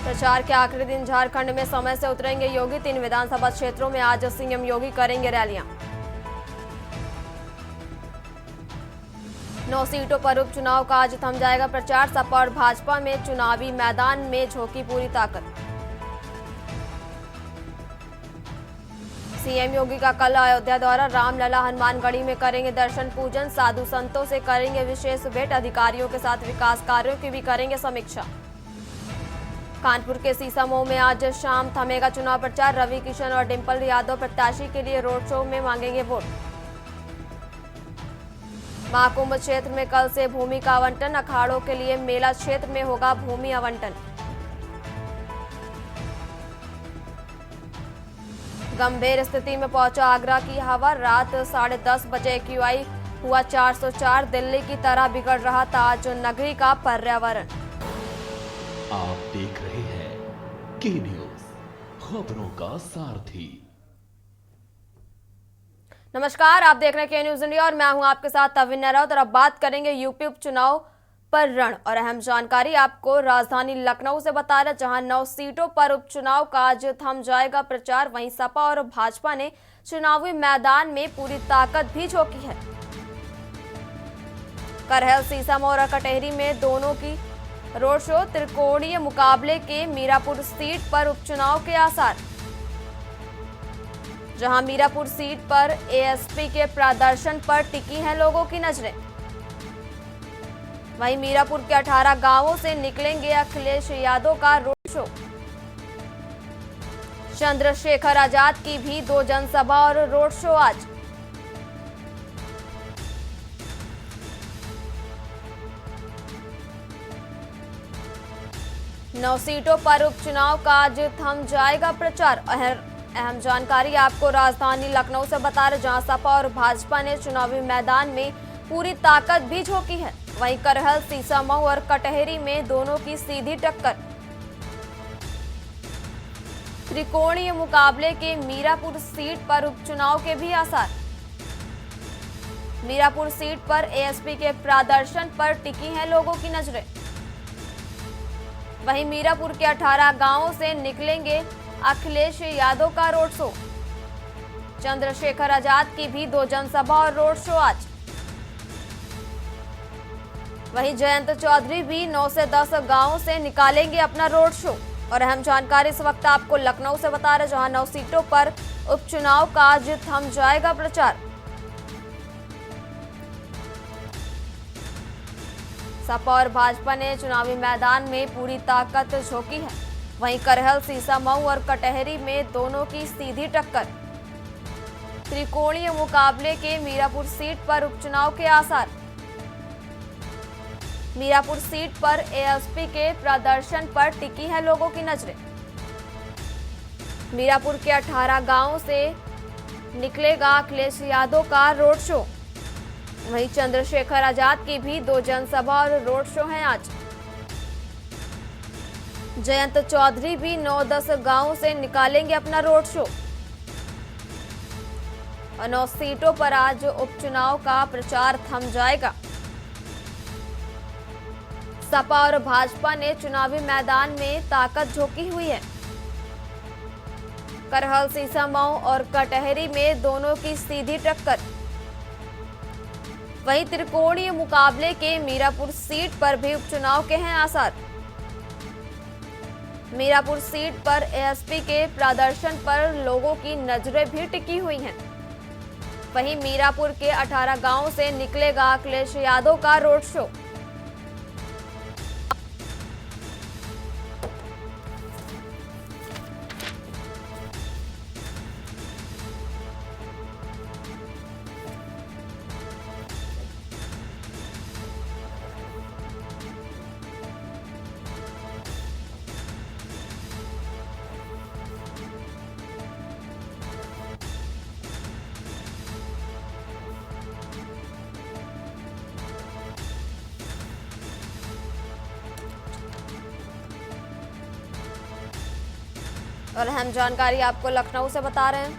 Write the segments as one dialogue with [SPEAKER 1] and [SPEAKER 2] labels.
[SPEAKER 1] प्रचार के आखिरी दिन झारखंड में समय से उतरेंगे योगी। 3 विधानसभा क्षेत्रों में आज सीएम योगी करेंगे रैलियां। 9 सीटों पर उपचुनाव का आज थम जाएगा प्रचार। सपा और भाजपा में चुनावी मैदान में झोंकी पूरी ताकत। सीएम योगी का कल अयोध्या दौरा। रामलला हनुमानगढ़ी में करेंगे दर्शन पूजन। साधु संतों से करेंगे विशेष भेंट। अधिकारियों के साथ विकास कार्यों की भी करेंगे समीक्षा। कानपुर के सीसामऊ में आज शाम थमेगा चुनाव प्रचार। रवि किशन और डिंपल यादव प्रत्याशी के लिए रोड शो में मांगेंगे वोट। महाकुंभ क्षेत्र में कल से भूमि का आवंटन। अखाड़ों के लिए मेला क्षेत्र में होगा भूमि आवंटन। गंभीर स्थिति में पहुंचा आगरा की हवा। रात 10:30 बजे एक्यूआई हुआ 404। दिल्ली की तरह बिगड़ रहा ताज नगरी का पर्यावरण।
[SPEAKER 2] आप देख रहे हैं के न्यूज, खबरों का सारथी।
[SPEAKER 1] नमस्कार, आप देख रहे हैं के न्यूज इंडिया और मैं हूं आपके साथ अविन्या राउत। और अब बात करेंगे यूपी उपचुनाव पर रण और अहम जानकारी आपको राजधानी लखनऊ से बता रहे, जहां 9 सीटों पर उपचुनाव का आज थम जाएगा प्रचार। वहीं सपा और भाजपा ने चुनावी मैदान में पूरी ताकत भी झोंकी है। करहल, सीसामऊ और कटहरी में दोनों की रोड शो। त्रिकोणीय मुकाबले के मीरापुर सीट पर उपचुनाव के आसार, जहां मीरापुर सीट पर एएसपी के प्रदर्शन पर टिकी हैं लोगों की नजरें। वहीं मीरापुर के 18 गांवों से निकलेंगे अखिलेश यादव का रोड शो। चंद्रशेखर आजाद की भी 2 जनसभा और रोड शो आज। नौ सीटों पर उपचुनाव का आज थम जाएगा प्रचार। अहम जानकारी आपको राजधानी लखनऊ से बता रहे, जहां सपा और भाजपा ने चुनावी मैदान में पूरी ताकत भी झोंकी है। वहीं करहल, सीसामऊ और कटहरी में दोनों की सीधी टक्कर। त्रिकोणीय मुकाबले के मीरापुर सीट पर उपचुनाव के भी आसार। मीरापुर सीट पर एएसपी के प्रदर्शन पर टिकी हैं लोगों की नजरें। वहीं मीरापुर के 18 गांवों से निकलेंगे अखिलेश यादव का रोड शो। चंद्रशेखर आजाद की भी 2 जनसभा और रोड शो आज। वहीं जयंत चौधरी भी 9 से 10 गांवों से निकालेंगे अपना रोड शो। और अहम जानकारी इस वक्त आपको लखनऊ से बता रहे, जहां 9 सीटों पर उपचुनाव का आज थम जाएगा प्रचार। सपा और भाजपा ने चुनावी मैदान में पूरी ताकत झोंकी है। वहीं करहल, सीसामऊ और कटहरी में दोनों की सीधी टक्कर। त्रिकोणीय मुकाबले के मीरापुर सीट पर उपचुनाव के आसार। मीरापुर सीट पर एएसपी के प्रदर्शन पर टिकी है लोगों की नजरें। मीरापुर के 18 गांवों से निकलेगा अखिलेश यादव का रोड शो। वहीं चंद्रशेखर आजाद की भी 2 जनसभा और रोड शो हैं आज। जयंत चौधरी भी 9-10 गांवों से निकालेंगे अपना रोड शो। और 9 सीटों पर आज उपचुनाव का प्रचार थम जाएगा। सपा और भाजपा ने चुनावी मैदान में ताकत झोंकी हुई है। करहल, सीसामऊ और कटहरी में दोनों की सीधी टक्कर। वहीं त्रिकोणीय मुकाबले के मीरापुर सीट पर भी उपचुनाव के हैं आसार। मीरापुर सीट पर एएसपी के प्रदर्शन पर लोगों की नजरें भी टिकी हुई हैं। वहीं मीरापुर के 18 गांवों से निकलेगा अखिलेश यादव का रोड शो। और अहम जानकारी आपको लखनऊ से बता रहे हैं,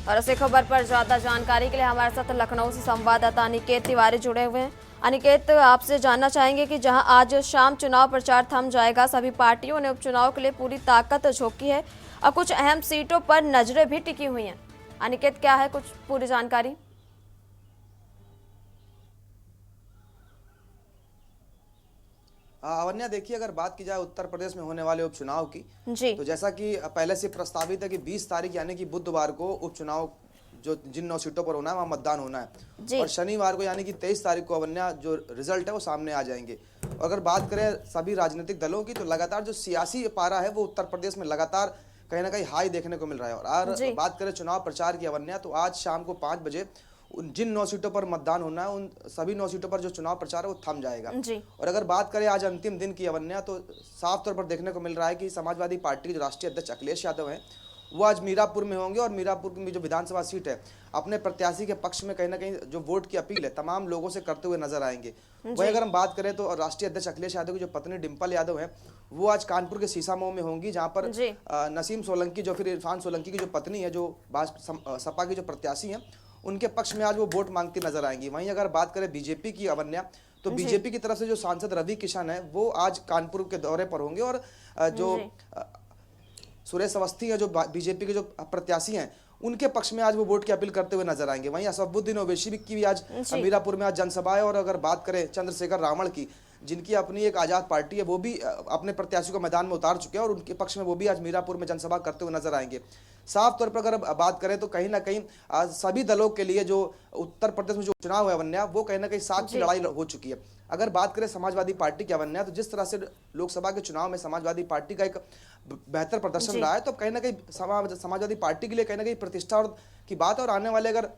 [SPEAKER 1] और इसी खबर पर ज्यादा जानकारी के लिए हमारे साथ लखनऊ से संवाददाता अनिकेत तिवारी जुड़े हुए हैं। अनिकेत, आपसे जानना चाहेंगे कि जहां आज शाम चुनाव प्रचार थम जाएगा, सभी पार्टियों ने उपचुनाव के लिए पूरी ताकत झोंकी है और कुछ अहम सीटों पर नजरें भी टिकी हुई हैं। अनिकेत, क्या है कुछ पूरी जानकारी?
[SPEAKER 3] अवन्या, देखिए, अगर बात की जाए उत्तर प्रदेश में होने वाले उपचुनाव की,
[SPEAKER 1] जी।
[SPEAKER 3] तो जैसा कि पहले से प्रस्तावित है कि 20 तारीख यानी कि बुधवार को उपचुनाव जो जिन 9 सीटों पर होना है वहाँ मतदान होना है, और शनिवार को यानी कि 23 तारीख को अवन्या जो रिजल्ट है वो सामने आ जाएंगे। और अगर बात करें सभी राजनीतिक दलों की, तो लगातार जो सियासी पारा है वो उत्तर प्रदेश में लगातार कहीं ना कहीं हाई देखने को मिल रहा है। और बात करें चुनाव प्रचार की अवन्या, तो आज शाम को 5 बजे जिन 9 सीटों पर मतदान होना है उन सभी 9 सीटों पर जो चुनाव प्रचार है वो थम जाएगा। और अगर बात करें आज अंतिम दिन की अवन्या, तो साफ तौर पर देखने को मिल रहा है कि समाजवादी पार्टी के जो राष्ट्रीय अध्यक्ष अखिलेश यादव हैं वो आज मीरापुर में होंगे, और मीरापुर में जो विधानसभा सीट है अपने प्रत्याशी के पक्ष में कहीं ना कहीं जो वोट की अपील है तमाम लोगों से करते हुए नजर आएंगे। वही अगर हम बात करें तो राष्ट्रीय अध्यक्ष अखिलेश यादव की जो पत्नी डिंपल यादव है वो आज कानपुर के सीसामऊ में होंगी, जहां पर नसीम सोलंकी जो फिर इरफान सोलंकी की जो पत्नी है, जो सपा की जो प्रत्याशी है, उनके पक्ष में आज वो वोट मांगती नजर आएंगी। वहीं अगर बात करें बीजेपी की अवन्या, तो बीजेपी की तरफ से जो सांसद रवि किशन है वो आज कानपुर के दौरे पर होंगे, और जो सुरेश अवस्थी है जो बीजेपी के जो प्रत्याशी हैं उनके पक्ष में आज वो वोट की अपील करते हुए नजर आएंगे। वहीं असदुद्दीन ओवैसी की भी आज मीरापुर में आज जनसभा है। और अगर बात करें चंद्रशेखर रावण की, जिनकी अपनी एक आजाद पार्टी है, वो भी अपने प्रत्याशी को मैदान में उतार चुके हैं, और उनके पक्ष में वो भी आज मीरापुर में जनसभा करते हुए नजर आएंगे। साफ तौर पर अगर बात करें तो कहीं ना कहीं आज सभी दलों के लिए जो उत्तर प्रदेश में जो चुनाव है अवन्या, वो कहीं ना कहीं साख की लड़ाई हो चुकी है। अगर बात करें समाजवादी पार्टी की अवन्या, तो जिस तरह से लोकसभा के चुनाव में समाजवादी पार्टी का एक बेहतर प्रदर्शन रहा है, तो कहीं ना कहीं समाजवादी पार्टी के लिए कहीं ना कहीं प्रतिष्ठा और की बात है। और आने वाले अगर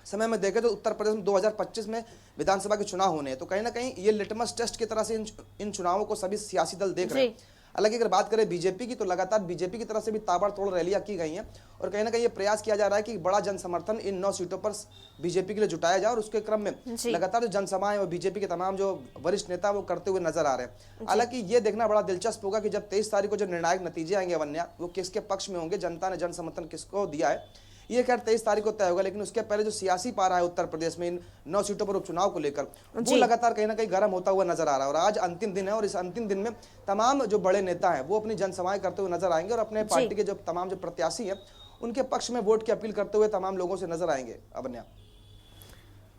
[SPEAKER 3] समय में देखें तो उत्तर प्रदेश में 2025 में विधानसभा के चुनाव होने हैं, तो कहीं ना कहीं ये लिटमस टेस्ट की तरह से इन चुनावों को सभी सियासी दल देख रहे हैं। हालांकि अगर बात करें बीजेपी की, तो लगातार बीजेपी की तरफ से भी ताबड़तोड़ रैलियां की गई हैं, और कहीं ना कहीं ये प्रयास किया जा रहा है कि बड़ा जन समर्थन इन 9 सीटों पर बीजेपी के लिए जुटाया जाए, और उसके क्रम में लगातार जो जनसभाएं और बीजेपी के तमाम जो वरिष्ठ नेता वो करते हुए नजर आ रहे हैं। हालांकि ये देखना बड़ा दिलचस्प होगा कि जब 23 तारीख को जो निर्णायक नतीजे आएंगे अवन्या, वो किसके पक्ष में होंगे, जनता ने जन समर्थन किसको दिया है, ये खैर 23 तारीख को तय होगा। लेकिन उसके पहले जो सियासी पारा है उत्तर प्रदेश में इन 9 सीटों पर उपचुनाव को लेकर, वो लगातार कहीं ना कहीं गर्म होता हुआ नजर आ रहा है। और आज अंतिम दिन है, और इस अंतिम दिन में तमाम जो बड़े नेता हैं वो अपनी जनसभाएं करते हुए नजर आएंगे, और अपने पार्टी के जो तमाम जो प्रत्याशी हैं उनके पक्ष में वोट की अपील करते हुए तमाम लोगों से नजर आएंगे। अवन्या,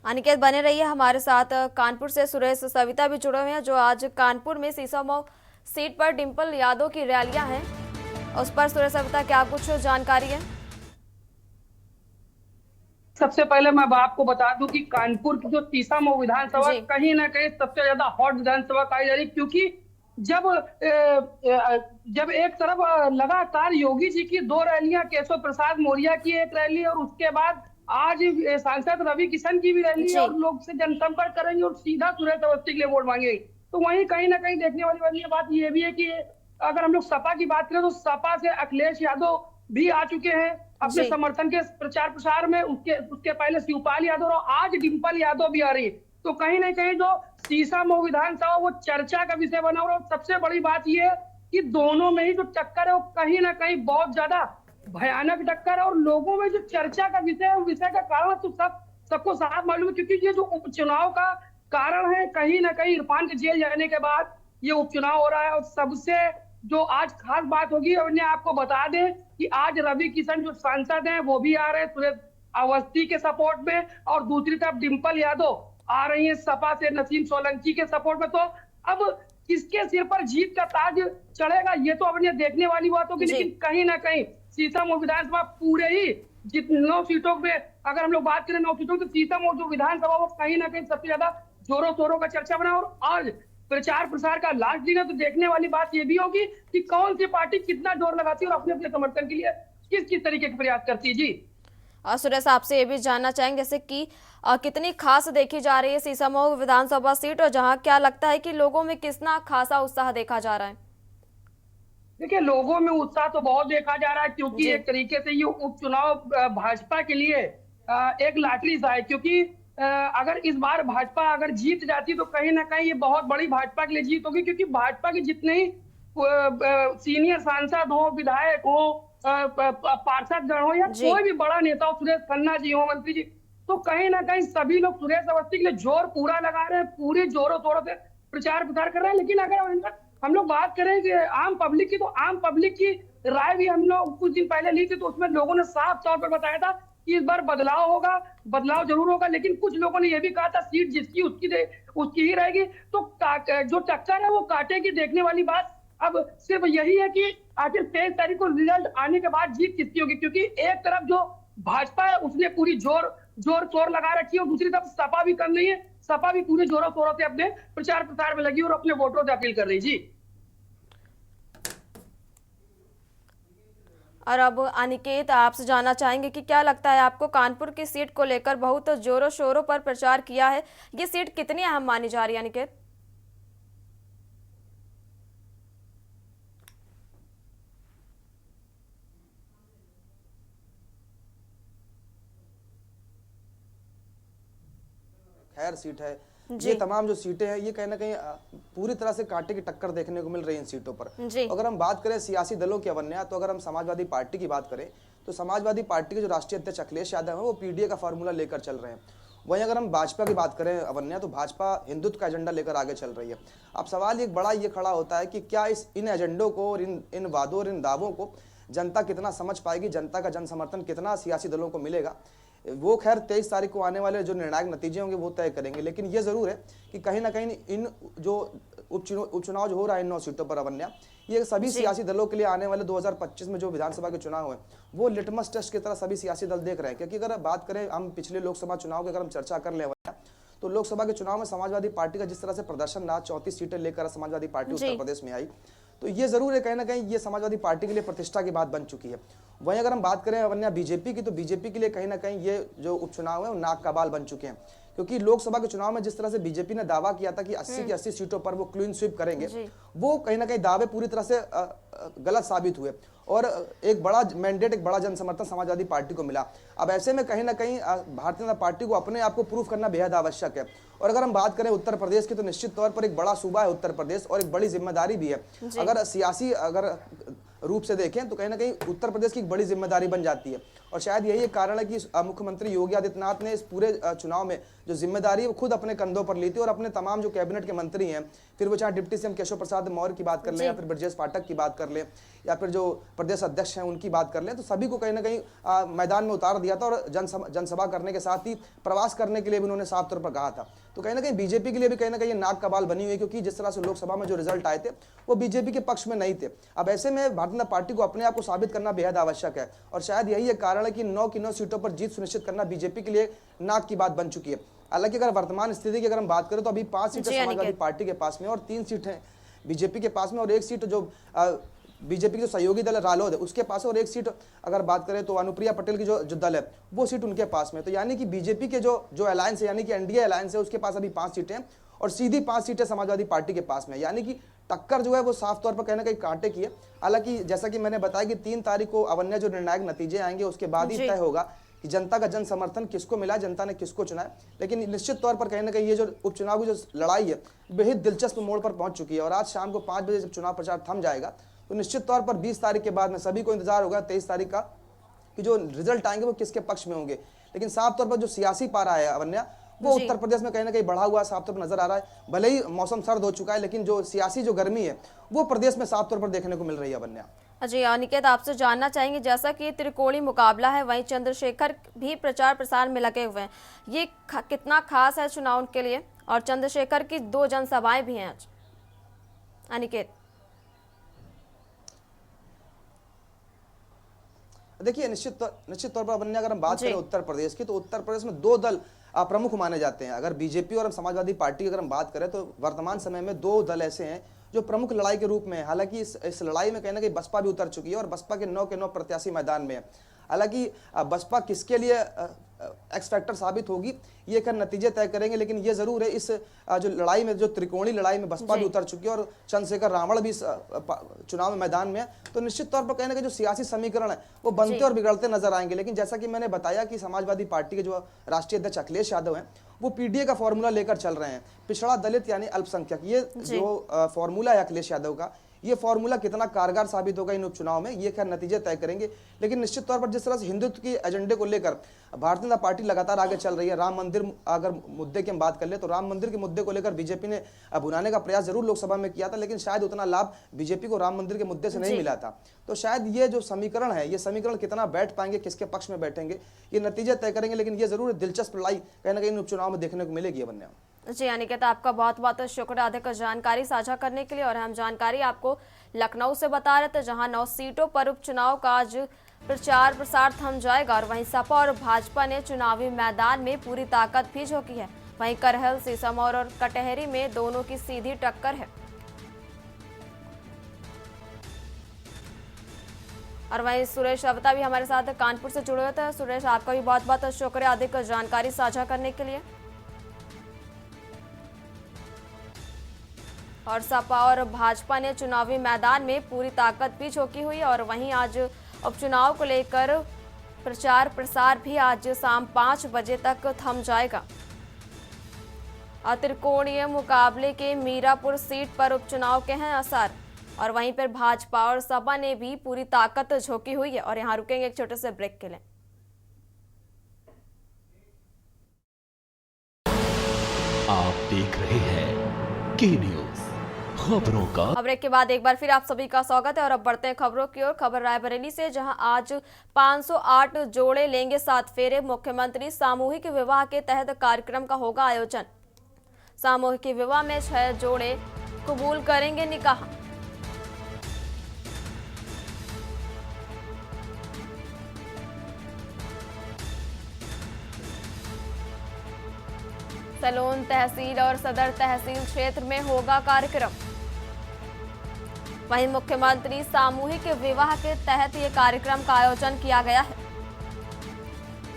[SPEAKER 1] अनिकेत बने रहिए हमारे साथ। कानपुर से सुरेश सविता भी जुड़े हुए हैं, जो आज कानपुर में सीसामऊ सीट पर डिंपल यादव की रैलियां हैं, उस पर सुरेश सविता क्या कुछ जानकारी है?
[SPEAKER 4] सबसे पहले मैं आपको बता दूं कि कानपुर की जो सीसामऊ विधानसभा कहीं ना कहीं सबसे ज्यादा हॉट विधानसभा कही जा रही, क्योंकि जब एक तरफ लगातार योगी जी की 2 रैलियां, केशव प्रसाद मौर्य की एक रैली, और उसके बाद आज सांसद रवि किशन की भी रैली, और लोग से जनसंपर्क करेंगे और सीधा सुरेश अवस्थी के लिए वोट मांगेंगे। तो वहीं कहीं ना कहीं देखने वाली बात यह भी है कि अगर हम लोग सपा की बात करें तो सपा से अखिलेश यादव भी आ चुके हैं अपने समर्थन के प्रचार प्रसार में। उसके पहले शिवपाल यादव और आज डिंपल यादव भी आ रही है। तो कहीं ना कहीं जो सीसामऊ विधानसभा वो चर्चा का विषय बना, और सबसे बड़ी बात यह है कि दोनों में ही जो टक्कर है वो कहीं ना कहीं बहुत ज्यादा भयानक टक्कर है, और लोगों में जो चर्चा का विषय है, विषय का कारण तो सबको साफ मालूम है, क्योंकि ये जो उपचुनाव का कारण है, कहीं ना कहीं इरफान के जेल जाने के बाद ये उपचुनाव हो रहा है। और सबसे जो आज खास बात होगी, और आपको बता दें कि आज रवि किशन जो सांसद हैं वो भी आ रहे हैं सुरेश अवस्थी के सपोर्ट में, और दूसरी तरफ डिंपल यादव आ रही है सपा से नसीम सोलंकी के सपोर्ट में। तो अब किसके सिर पर जीत का ताज चढ़ेगा ये तो अब देखने वाली बात होगी। लेकिन कहीं ना कहीं सीसामऊ विधानसभा पूरे ही 9 सीटों में, अगर हम लोग बात करें 9 सीटों, तो सीसामऊ जो विधानसभा वो कहीं ना कहीं सबसे ज्यादा जोरों शोरों का चर्चा बना। और आज प्रचार प्रसार का लास्ट दिन है, तो देखने वाली बात ये भी होगी कि कौन सी पार्टी कितना जोर लगाती है और अपने अपने समर्थन के लिए किस तरीके के प्रयास करती है। जी,
[SPEAKER 1] और सुरेश आपसे ये भी जानना चाहेंगे जैसे कि कितनी खास देखी जा रही है सीसामऊ विधानसभा सीट, और जहां क्या लगता है कि लोगों में कितना खासा उत्साह देखा जा रहा है?
[SPEAKER 4] देखिए, लोगों में उत्साह तो बहुत देखा जा रहा है, क्योंकि एक तरीके से ये उपचुनाव भाजपा के लिए एक लॉटरी सा है। क्योंकि अगर इस बार भाजपा अगर जीत जाती तो कहीं ना कहीं ये बहुत बड़ी भाजपा के लिए जीत होगी, क्योंकि भाजपा के जितने ही सीनियर सांसद हो, विधायक हो, पार्षद गण हो या कोई भी बड़ा नेता हो, सुरेश खन्ना जी हो, मंत्री जी, तो कहीं ना कहीं सभी लोग सुरेश अवस्थी के लिए जोर पूरा लगा रहे हैं, पूरे जोरों शोरों से प्रचार प्रसार कर रहे हैं। लेकिन अगर हम लोग बात करें कि आम पब्लिक की, तो आम पब्लिक की राय भी हम लोग कुछ दिन पहले ली थी, तो उसमें लोगों ने साफ तौर पर बताया था कि इस बार बदलाव होगा, बदलाव जरूर होगा। लेकिन कुछ लोगों ने यह भी कहा था सीट जिसकी उसकी ही रहेगी। तो जो टक्कर है वो काटेगी, देखने वाली बात अब सिर्फ यही है कि आखिर 23 तारीख को रिजल्ट आने के बाद जीत किसकी होगी। क्योंकि एक तरफ जो भाजपा है उसने पूरी जोर शोर लगा रखी है, और दूसरी तरफ सपा भी कम नहीं है, सपा भी पूरे जोरों शोरों से अपने प्रचार प्रसार में लगी और अपने वोटरों से अपील कर रही। जी
[SPEAKER 1] और अब अनिकेत, आपसे जानना चाहेंगे कि क्या लगता है आपको, कानपुर की सीट को लेकर बहुत जोरों शोरों पर प्रचार किया है, ये सीट कितनी अहम मानी जा रही है अनिकेत?
[SPEAKER 3] खैर सीट है, ये तमाम जो सीटें हैं ये कहीं ना कहीं पूरी तरह से कांटे की टक्कर देखने को मिल रही है इन सीटों पर। अगर हम बात करें सियासी दलों की अवन्या, तो अगर हम समाजवादी पार्टी की बात करें तो समाजवादी पार्टी के जो राष्ट्रीय अध्यक्ष अखिलेश यादव है वो पीडीए का फार्मूला लेकर चल रहे हैं। वहीं अगर हम भाजपा की बात करें अवन्या, तो भाजपा हिंदुत्व का एजेंडा लेकर आगे चल रही है। अब सवाल एक बड़ा ये खड़ा होता है कि क्या इन एजेंडों को और इन वादों और इन दावों को जनता कितना समझ पाएगी, जनता का जन समर्थन कितना सियासी दलों को मिलेगा, वो खैर 23 तारीख को आने वाले जो निर्णायक नतीजे होंगे वो तय करेंगे। लेकिन ये जरूर है कि कहीं ना कहीं इन जो उपचुनाव जो हो रहा है इन 9 सीटों पर अवन्या, ये सभी सियासी दलों के लिए आने वाले 2025 में जो विधानसभा के चुनाव हैं वो लिटमस टेस्ट की तरह सभी सियासी दल देख रहे हैं। क्योंकि अगर बात करें हम पिछले लोकसभा चुनाव की, अगर हम चर्चा कर ले तो लोकसभा के चुनाव में समाजवादी पार्टी का जिस तरह से प्रदर्शन रहा, 34 सीटें लेकर समाजवादी पार्टी उत्तर प्रदेश में आई, तो ये जरूर है कहीं ना कहीं ये समाजवादी पार्टी के लिए प्रतिष्ठा की बात बन चुकी है। वहीं अगर हम बात करें अवन्या बीजेपी की, तो बीजेपी के लिए कहीं ना कहीं ये जो उपचुनाव है वो नाक का बाल बन चुके हैं। क्योंकि लोकसभा के चुनाव में जिस तरह से बीजेपी ने दावा किया था कि 80 की 80 सीटों पर वो क्लीन स्वीप करेंगे, वो कहीं ना कहीं दावे पूरी तरह से गलत साबित हुए और एक बड़ा मैंडेट, एक बड़ा जनसमर्थन समाजवादी पार्टी को मिला। अब ऐसे में कहीं ना कहीं भारतीय जनता पार्टी को अपने आप को प्रूफ करना बेहद आवश्यक है। और अगर हम बात करें उत्तर प्रदेश की, तो निश्चित तौर पर एक बड़ा सूबा है उत्तर प्रदेश और एक बड़ी जिम्मेदारी भी है। अगर सियासी रूप से देखें तो कहीं ना कहीं उत्तर प्रदेश की एक बड़ी जिम्मेदारी बन जाती है। और शायद यही एक कारण है कि मुख्यमंत्री योगी आदित्यनाथ ने इस पूरे चुनाव में जो जिम्मेदारी है वो खुद अपने कंधों पर ली थी और अपने तमाम जो कैबिनेट के मंत्री हैं, फिर वो चाहे डिप्टी सीएम केशव प्रसाद मौर्य की बात कर लें या फिर ब्रजेश पाठक की बात कर लें या फिर जो प्रदेश अध्यक्ष हैं उनकी बात कर लें, तो सभी को कहीं ना कहीं मैदान में उतार दिया था और जनसभा करने के साथ ही प्रवास करने के लिए भी उन्होंने साफ तौर पर कहा था। तो कहीं ना कहीं बीजेपी के लिए भी कहीं ना कहीं नाक का बाल बनी हुई है, क्योंकि जिस तरह से लोकसभा में जो रिजल्ट आए थे वो बीजेपी के पक्ष में नहीं थे। अब ऐसे में भारतीय जनता पार्टी को अपने आप को साबित करना बेहद आवश्यक है और शायद यही एक कारण है कि 9 की 9 सीटों पर जीत सुनिश्चित करना बीजेपी के लिए नाक की बात बन चुकी है। हालांकि अगर वर्तमान स्थिति की अगर हम बात करें तो अभी 5 सीटें समाजवादी पार्टी के पास में और 3 सीटें बीजेपी के पास में और 1 सीट जो बीजेपी की जो सहयोगी दल है रालोद है उसके पास है और 1 सीट अगर बात करें तो अनुप्रिया पटेल की जो दल है वो सीट उनके पास में। तो यानी कि बीजेपी के जो अलायंस है यानी कि एनडीए अलायंस है उसके पास अभी 5 सीटें और सीधी 5 सीटें समाजवादी पार्टी के पास में। यानी कि टक्कर जो है वो साफ तौर पर कहीं ना कहीं कांटे की है। हालांकि जैसा कि मैंने बताया कि 3 तारीख को अवन्या जो निर्णायक नतीजे आएंगे उसके बाद ही तय होगा कि जनता का जन समर्थन किसको मिला, जनता ने किसको चुना है। लेकिन निश्चित तौर पर कहीं ना कहीं ये जो उपचुनाव की जो लड़ाई है बेहद दिलचस्प मोड़ पर पहुंच चुकी है और आज शाम को 5 बजे जब चुनाव प्रचार थम जाएगा तो निश्चित तौर पर 20 तारीख के बाद में सभी को इंतजार होगा 23 तारीख का कि जो रिजल्ट आएंगे वो किसके पक्ष में होंगे। लेकिन साफ तौर पर जो सियासी पारा है अवन्या वो उत्तर प्रदेश में कहीं ना कहीं बढ़ा हुआ साफ तौर पर नजर आ रहा है। भले ही मौसम सर्द हो चुका है लेकिन जो सियासी जो गर्मी है वो प्रदेश में साफ तौर पर देखने को मिल रही है अवन्या।
[SPEAKER 1] जी अनिकेत, आपसे जानना चाहेंगे जैसा कि त्रिकोणीय मुकाबला है वहीं चंद्रशेखर भी प्रचार प्रसार में लगे हुए हैं, ये कितना खास है चुनाव के लिए और चंद्रशेखर की 2 जनसभाएं भी हैं आज अनिकेत?
[SPEAKER 3] देखिए निश्चित तौर पर अवन्या अगर हम बात करें उत्तर प्रदेश की तो उत्तर प्रदेश में 2 दल प्रमुख माने जाते हैं। अगर बीजेपी और समाजवादी पार्टी की अगर हम बात करें तो वर्तमान समय में 2 दल ऐसे हैं जो प्रमुख लड़ाई के रूप में है। हालांकि इस लड़ाई में कहीं ना कहीं बसपा भी उतर चुकी है और बसपा के 9 के 9 प्रत्याशी मैदान में है। हालांकि बसपा किसके लिए एक्स फैक्टर साबित होगी ये कर नतीजे तय करेंगे, लेकिन ये जरूर है इस जो लड़ाई में, जो त्रिकोणीय लड़ाई में बसपा भी उतर चुकी है और चंद्रशेखर रावण भी चुनाव में मैदान में है। तो निश्चित तौर पर कहीं ना कहीं जो सियासी समीकरण है वो बनते और बिगड़ते नजर आएंगे। लेकिन जैसा कि मैंने बताया कि समाजवादी पार्टी के जो राष्ट्रीय अध्यक्ष अखिलेश यादव हैं वो पीडीए का फॉर्मूला लेकर चल रहे हैं, पिछड़ा दलित यानी अल्पसंख्यक। ये जो फॉर्मूला है अखिलेश यादव का ये फॉर्मूला कितना कारगर साबित होगा इन उपचुनाव में, ये खैर नतीजे तय करेंगे। लेकिन निश्चित तौर पर जिस तरह से हिंदुत्व के एजेंडे को लेकर भारतीय जनता पार्टी लगातार आगे चल रही है, राम मंदिर अगर मुद्दे की हम बात कर ले तो राम मंदिर के मुद्दे को लेकर बीजेपी ने भुनाने का प्रयास जरूर लोकसभा में किया था, लेकिन शायद उतना लाभ बीजेपी को राम मंदिर के मुद्दे से नहीं मिला था। तो शायद ये जो समीकरण है, ये समीकरण कितना बैठ पाएंगे, किसके पक्ष में बैठेंगे, ये नतीजे तय करेंगे। लेकिन ये जरूर दिलचस्प लड़ाई कहीं ना कहीं इन उपचुनाव में देखने को मिलेगी। बन्या
[SPEAKER 1] जी अनिकेत, आपका बहुत बहुत शुक्रिया अधिक जानकारी साझा करने के लिए। और हम जानकारी आपको लखनऊ से बता रहे थे, जहां 9 सीटों पर उपचुनाव का आज प्रचार प्रसार थम जाएगा और वहीं सपा और भाजपा ने चुनावी मैदान में पूरी ताकत भी झोंकी है। वहीं करहल, सीसामौर और कटहरी में दोनों की सीधी टक्कर है। और वहीं सुरेश अवता भी हमारे साथ कानपुर से जुड़े हुए थे। सुरेश, आपका भी बहुत बहुत शुक्रिया अधिक जानकारी साझा करने के लिए। और सपा और भाजपा ने चुनावी मैदान में पूरी ताकत भी झोंकी हुई है और वहीं आज उपचुनाव को लेकर प्रचार प्रसार भी आज शाम 5 बजे तक थम जाएगा। त्रिकोणीय मुकाबले के मीरापुर सीट पर उपचुनाव के हैं असर और वहीं पर भाजपा और सपा ने भी पूरी ताकत झोंकी हुई है। और यहां रुकेंगे एक छोटे से ब्रेक के लिए।
[SPEAKER 2] आप देख रहे हैं के न्यूज, खबरों का।
[SPEAKER 1] ब्रेक के बाद एक बार फिर आप सभी का स्वागत है और अब बढ़ते हैं खबरों की ओर। खबर रायबरेली से, जहां आज 508 जोड़े लेंगे 7 फेरे। मुख्यमंत्री सामूहिक विवाह के तहत कार्यक्रम का होगा आयोजन। सामूहिक विवाह में 6 जोड़े कबूल करेंगे निकाह। सलोन तहसील और सदर तहसील क्षेत्र में होगा कार्यक्रम। वहीं मुख्यमंत्री सामूहिक विवाह के तहत ये कार्यक्रम का आयोजन किया गया है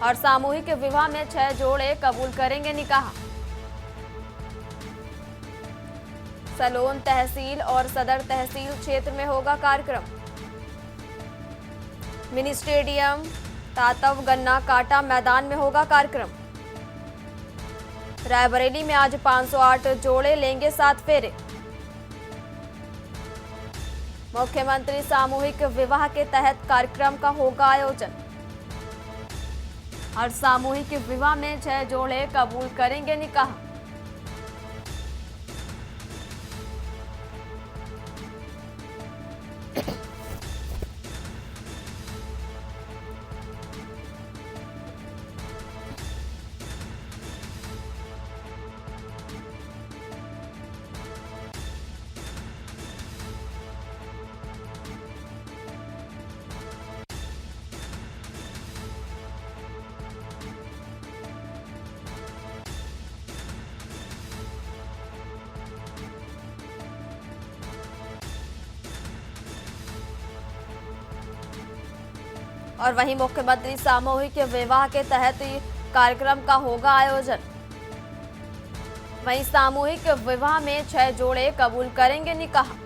[SPEAKER 1] और सामूहिक विवाह में 6 जोड़े कबूल करेंगे निकाह। सलोन तहसील और सदर तहसील क्षेत्र में होगा कार्यक्रम। मिनी स्टेडियम तातव गन्ना काटा मैदान में होगा कार्यक्रम। रायबरेली में आज 508 जोड़े लेंगे 7 फेरे। मुख्यमंत्री सामूहिक विवाह के तहत कार्यक्रम का होगा आयोजन और सामूहिक विवाह में 6 जोड़े कबूल करेंगे निकाह। और वहीं मुख्यमंत्री सामूहिक विवाह के तहत कार्यक्रम का होगा आयोजन। वहीं सामूहिक विवाह में 6 जोड़े कबूल करेंगे निकाह।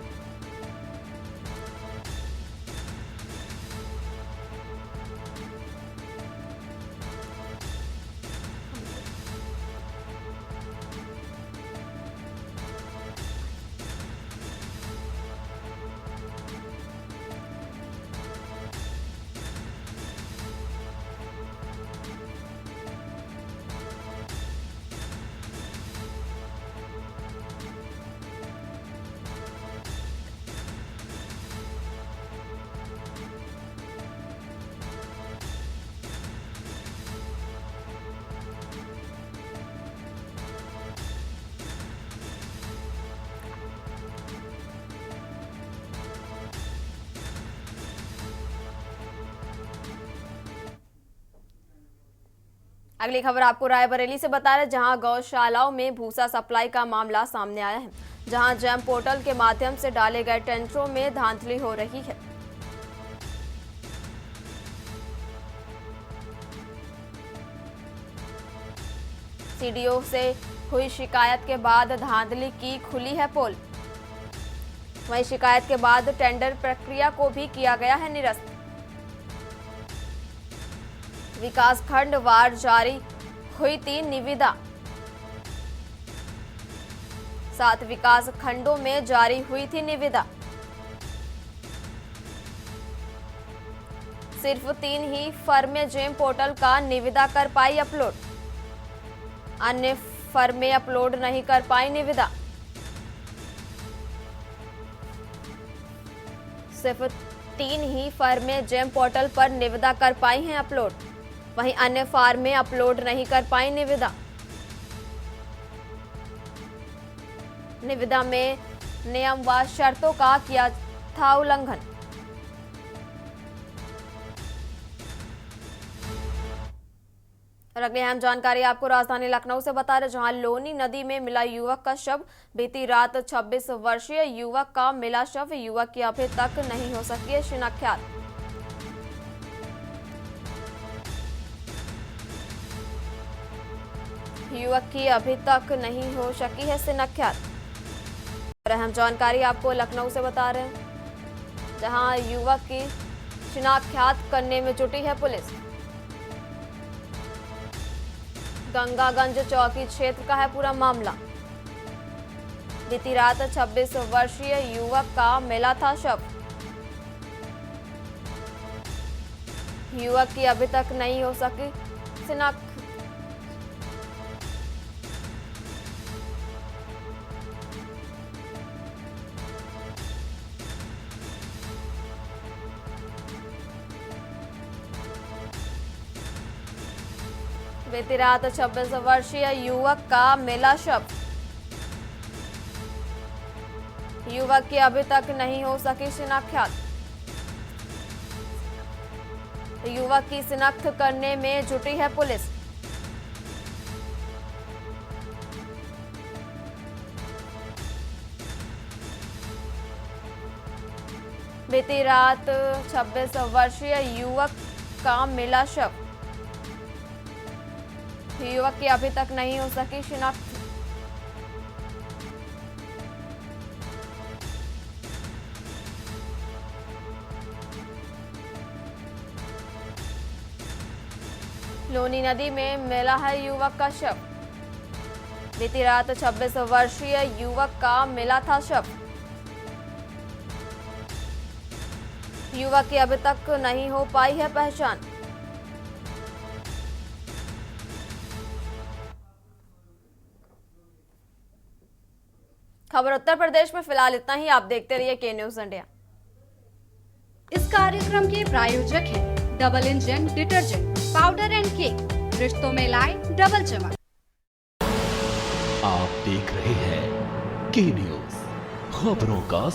[SPEAKER 1] अगली खबर आपको रायबरेली से बता रहे, जहां गौशालाओं में भूसा सप्लाई का मामला सामने आया है, जहां जैम पोर्टल के माध्यम से डाले गए टेंडरों में धांधली हो रही है। सीडीओ से हुई शिकायत के बाद धांधली की खुली है पोल। वहीं शिकायत के बाद टेंडर प्रक्रिया को भी किया गया है निरस्त। विकासखंड वार जारी हुई 3 निविदा। 7 विकास खंडों में जारी हुई थी निविदा। सिर्फ 3 ही फर्में जेम पोर्टल का निविदा कर पाई अपलोड, अन्य फर्में अपलोड नहीं कर पाई निविदा। सिर्फ 3 ही फर्में जेम पोर्टल पर निविदा कर पाई हैं अपलोड, वहीं अन्य फर्में अपलोड नहीं कर पाई निविदा। निविदा में नियम व शर्तों का किया था उल्लंघन। और अगली अहम जानकारी आपको राजधानी लखनऊ से बता रहे, जहां लोनी नदी में मिला युवक का शव। बीती रात 26 वर्षीय युवक का मिला शव, युवक की अभी तक नहीं हो सकी है शिनाख्यात। युवक की अभी तक नहीं हो सकी है शिनाख्यात। और अहम जानकारी आपको लखनऊ से बता रहे हैं, जहां युवक की शिनाख्यात करने में जुटी है पुलिस। गंगागंज चौकी क्षेत्र का है पूरा मामला। बीती रात 26 वर्षीय युवक का मिला था शव। युवक की अभी तक नहीं हो सकी शिनाख्त। बीती रात 26 वर्षीय युवक का मिला शव। युवक की अभी तक नहीं हो सकी शिनाख्यात। युवक की शिनाख्त करने में जुटी है पुलिस। बीती रात 26 वर्षीय युवक का मिला शव। युवक की अभी तक नहीं हो सकी शिनाख्त। लोनी नदी में मिला है युवक का शव। बीती रात 26 वर्षीय युवक का मिला था शव। युवक की अभी तक नहीं हो पाई है पहचान। खबर उत्तर प्रदेश में फिलहाल इतना ही। आप देखते रहिए के न्यूज इंडिया।
[SPEAKER 5] इस कार्यक्रम के प्रायोजक हैं double engine detergent powder and cake, रिश्तों में लाए डबल चमक।
[SPEAKER 2] आप देख रहे हैं के न्यूज, खबरों का